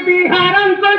बिहारन को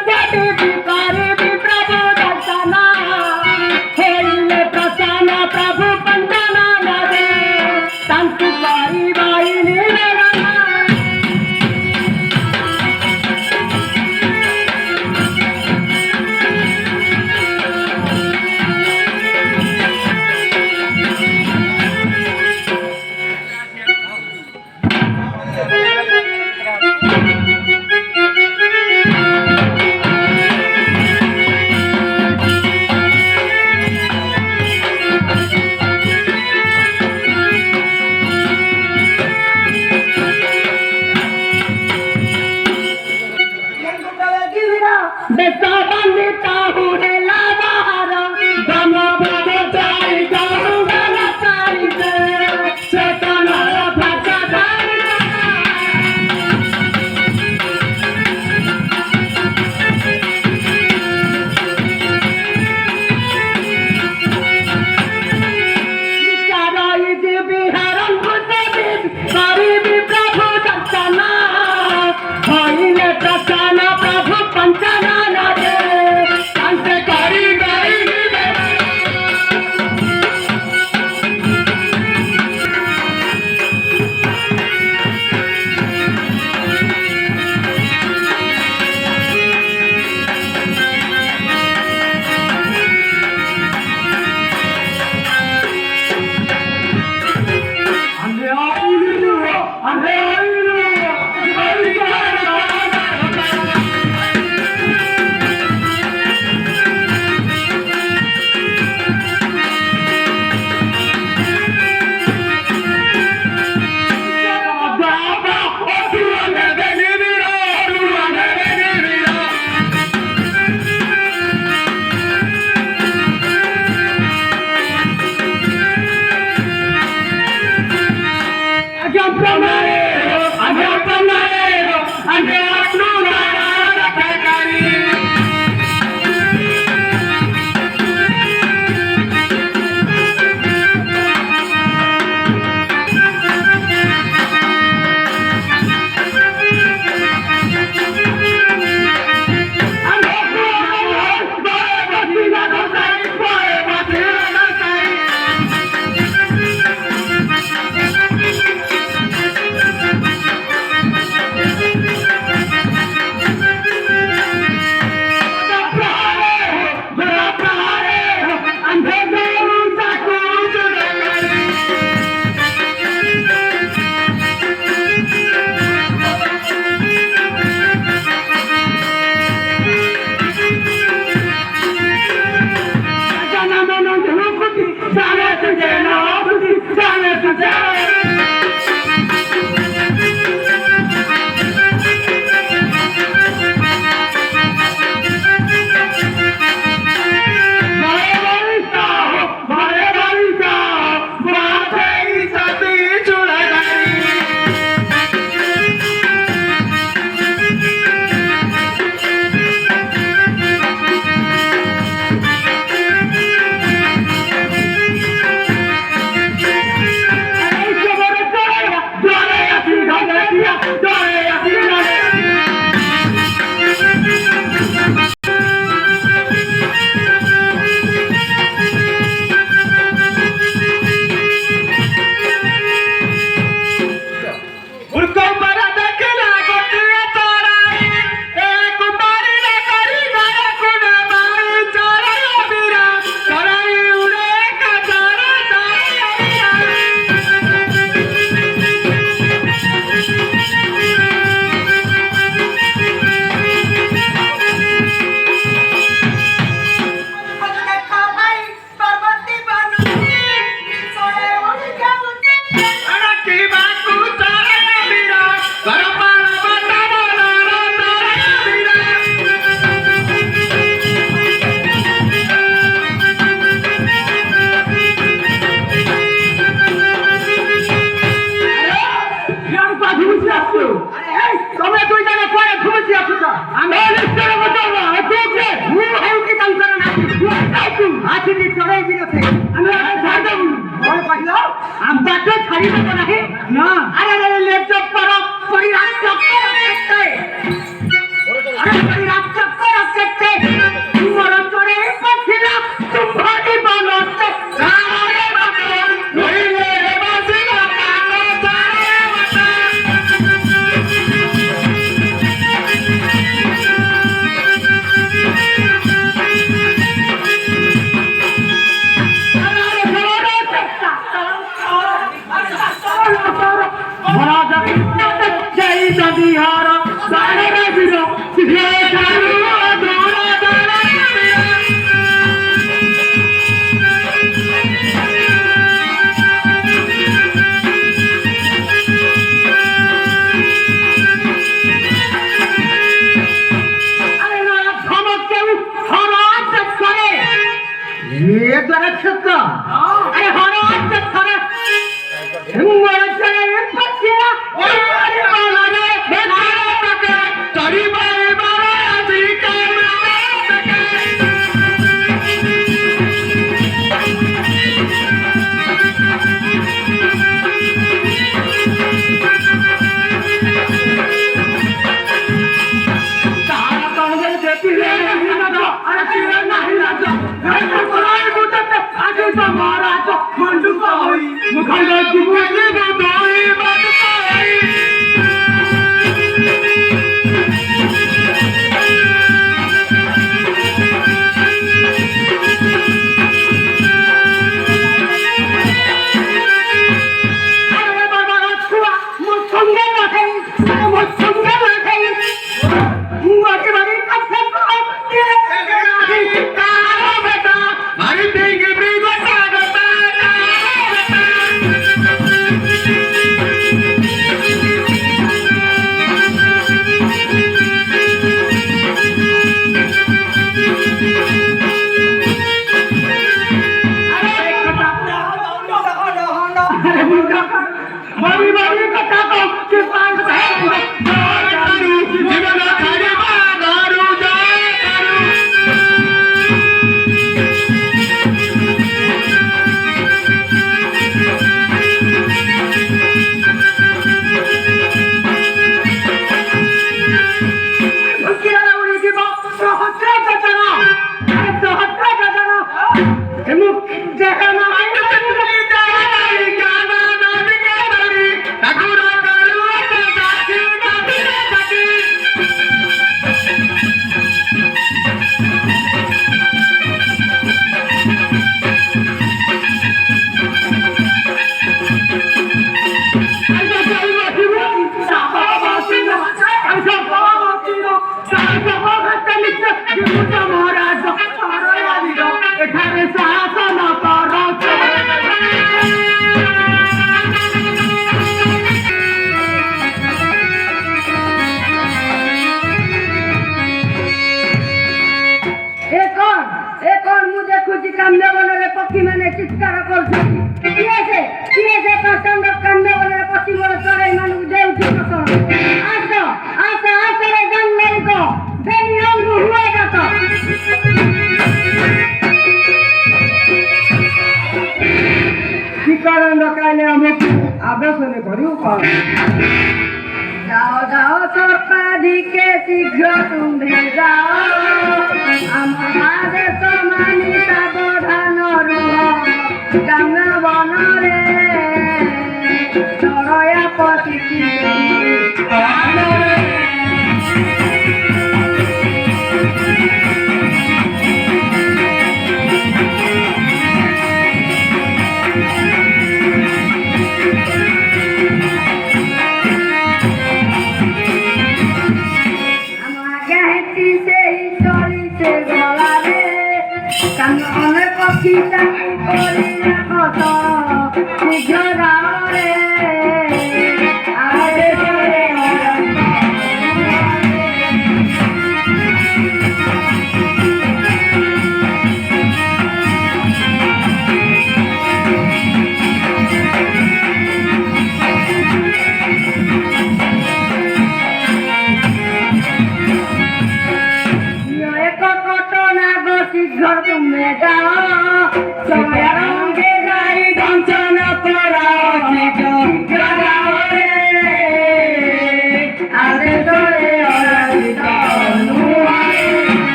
Soy a donde hay, don't turn up for our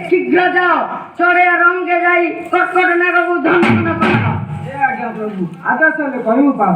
शीघ्र जाओ चढ़े रंगे जाई कर्कट नागबू दंडन कर। आज्ञा प्रभु आदेश हेले कहू पाओ।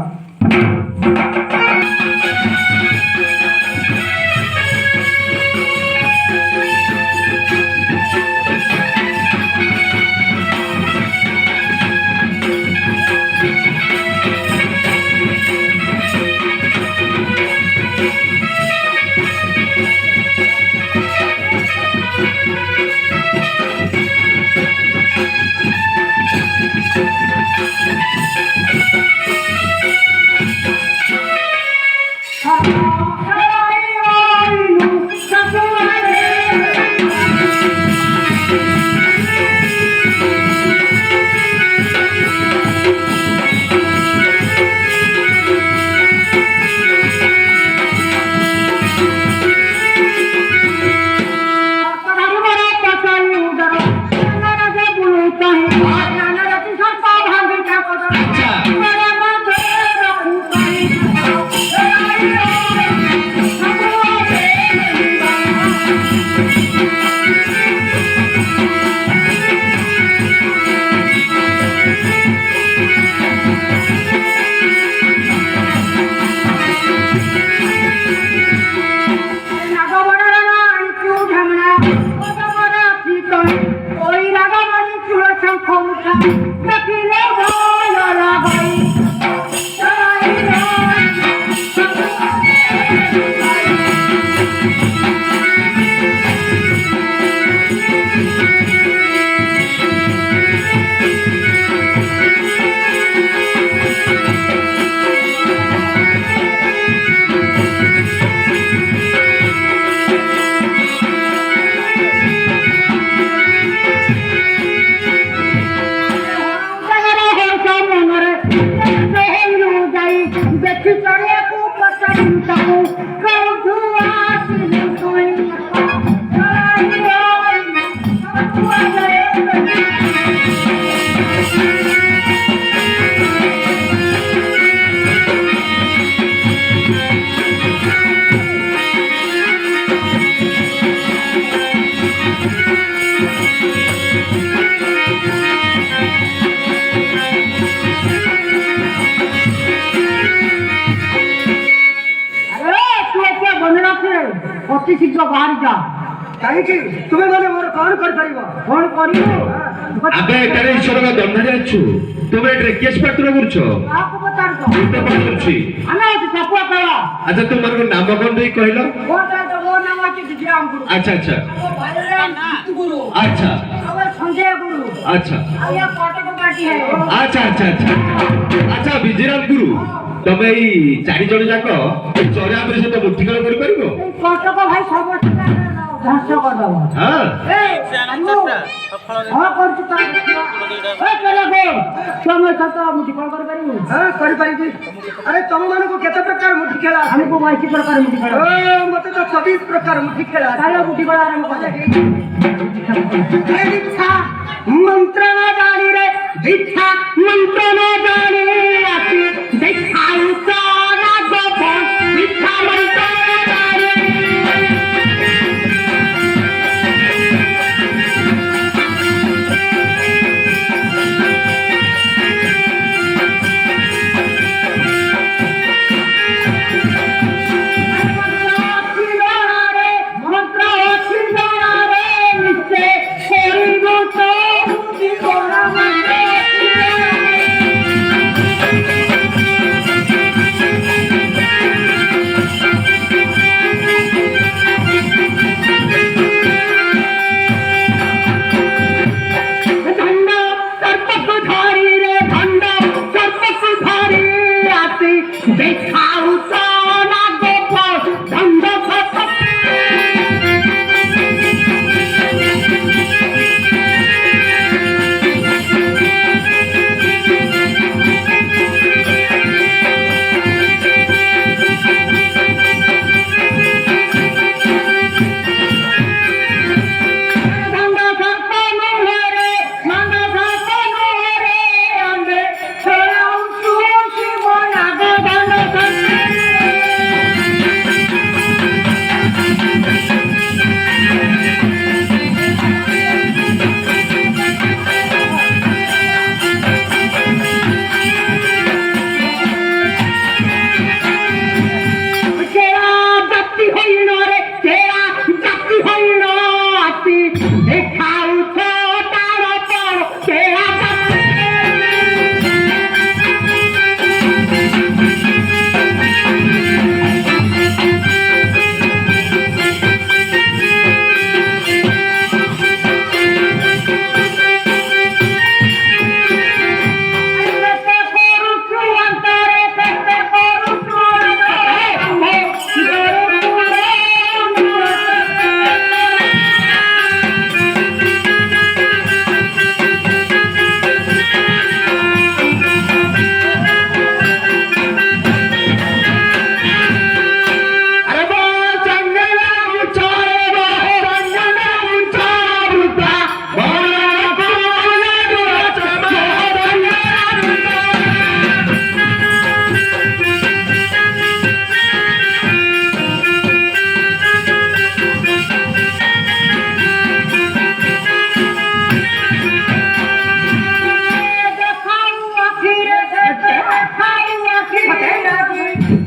अति शीघ्र बाहर जा कहीं तुम्हें मैंने मोर कौन कर परिबो कौन करियो अबे एटारे ईश्वर का दंड जाछु तुमे एटे केस पात्र करछो आपको बता दो तो पछुछि आना सपुआ कला अच्छा तुमर को नाम कोन देई कहलो वो नाम अछि विजयराम गुरु। अच्छा अच्छा गुरु अच्छा और संजय गुरु। अच्छा आया कटक पार्टी है। अच्छा अच्छा अच्छा अच्छा विजयराम गुरु तमे ई चारि जण जाको चोरा पर से तो मुठीकल कर परिबो कटक भाई सब ध्वंस कर दबो। हां हां करछु ता ए चला गो समय सत मुठीकल कर परिबो। हां कर परिबी। अरे तुम माने को केते प्रकार मुठी खेला हमको 22 प्रकार मुठी खेला ओ मते तो 26 प्रकार मुठी खेला सारे मुठी खेला आरंभ कर ए दीक्षा मंत्र ना जानी रे दीक्षा मंत्र ना जानी आती दिखाऊ सारा गप दीक्षा मंत्र ना जानी Thank you.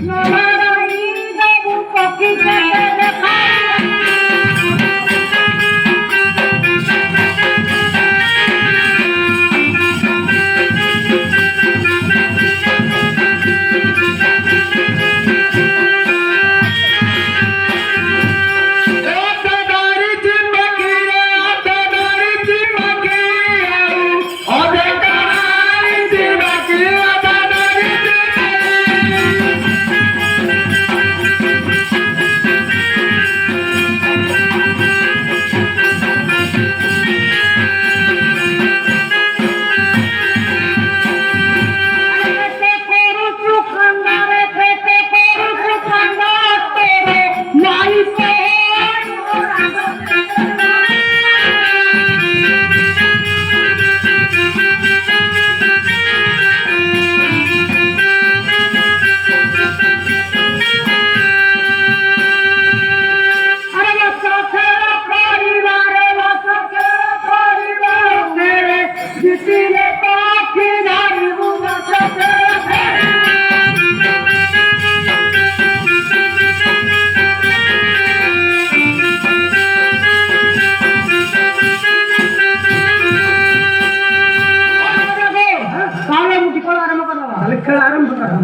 নারায়ণ বাবু পকি কেটে দেখা খেলা আরম্ভ করা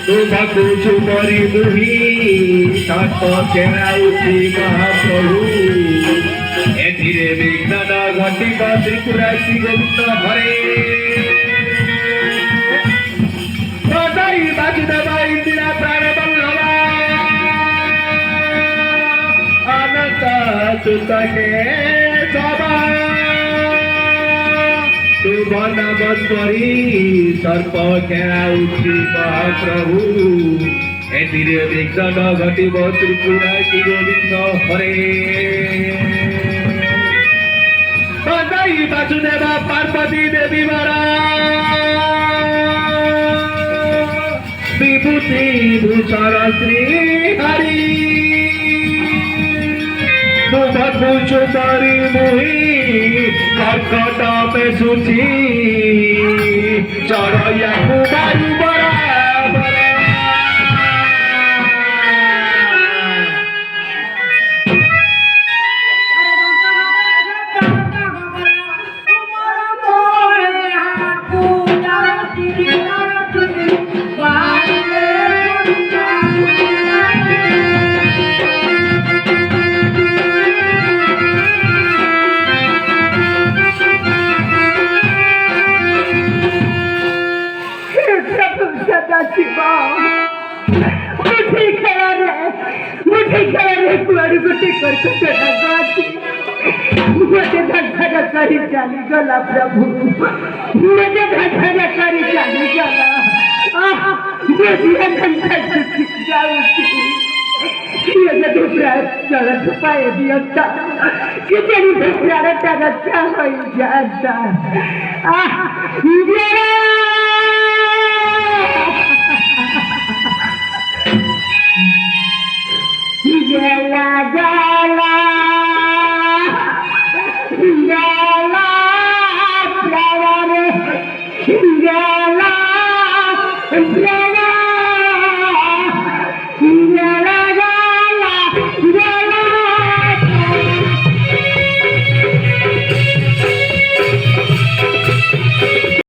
তোমাকে চুমরি মুহি সাত কেরাউছি মহাপ্রভু এথিরে বিঘ্ন ঘটিব ত্রিপুরাশি গোবিন্দ হরে সদাই বাসুদেব ইন্দিরা প্রাণবল্লভ অনন্ত সুতকে সবা শুভ নমস্করি সর্প খেলাউছি মহাপ্রভু এথিরে বিঘ্ন ঘটিব ত্রিপুরাশি গোবিন্দ হরে সদাই বাসুদেব পার্বতী দেবী মারা বিভূতি ভূষণ শ্রী হরি তোমাকে চুমারি মুহি কর্কট পেশুছি চড়ইয়া কুমারী বরাবর कुआरी को टिकर मुझे धक्का करी चाली गला प्रभु मुझे धक्का करी चाली गला मुझे धक्का जाऊँगी ये जो चला छुपाए दिया था कि तेरी प्यारा तेरा क्या हो जाता Jala jala jala jala jala jala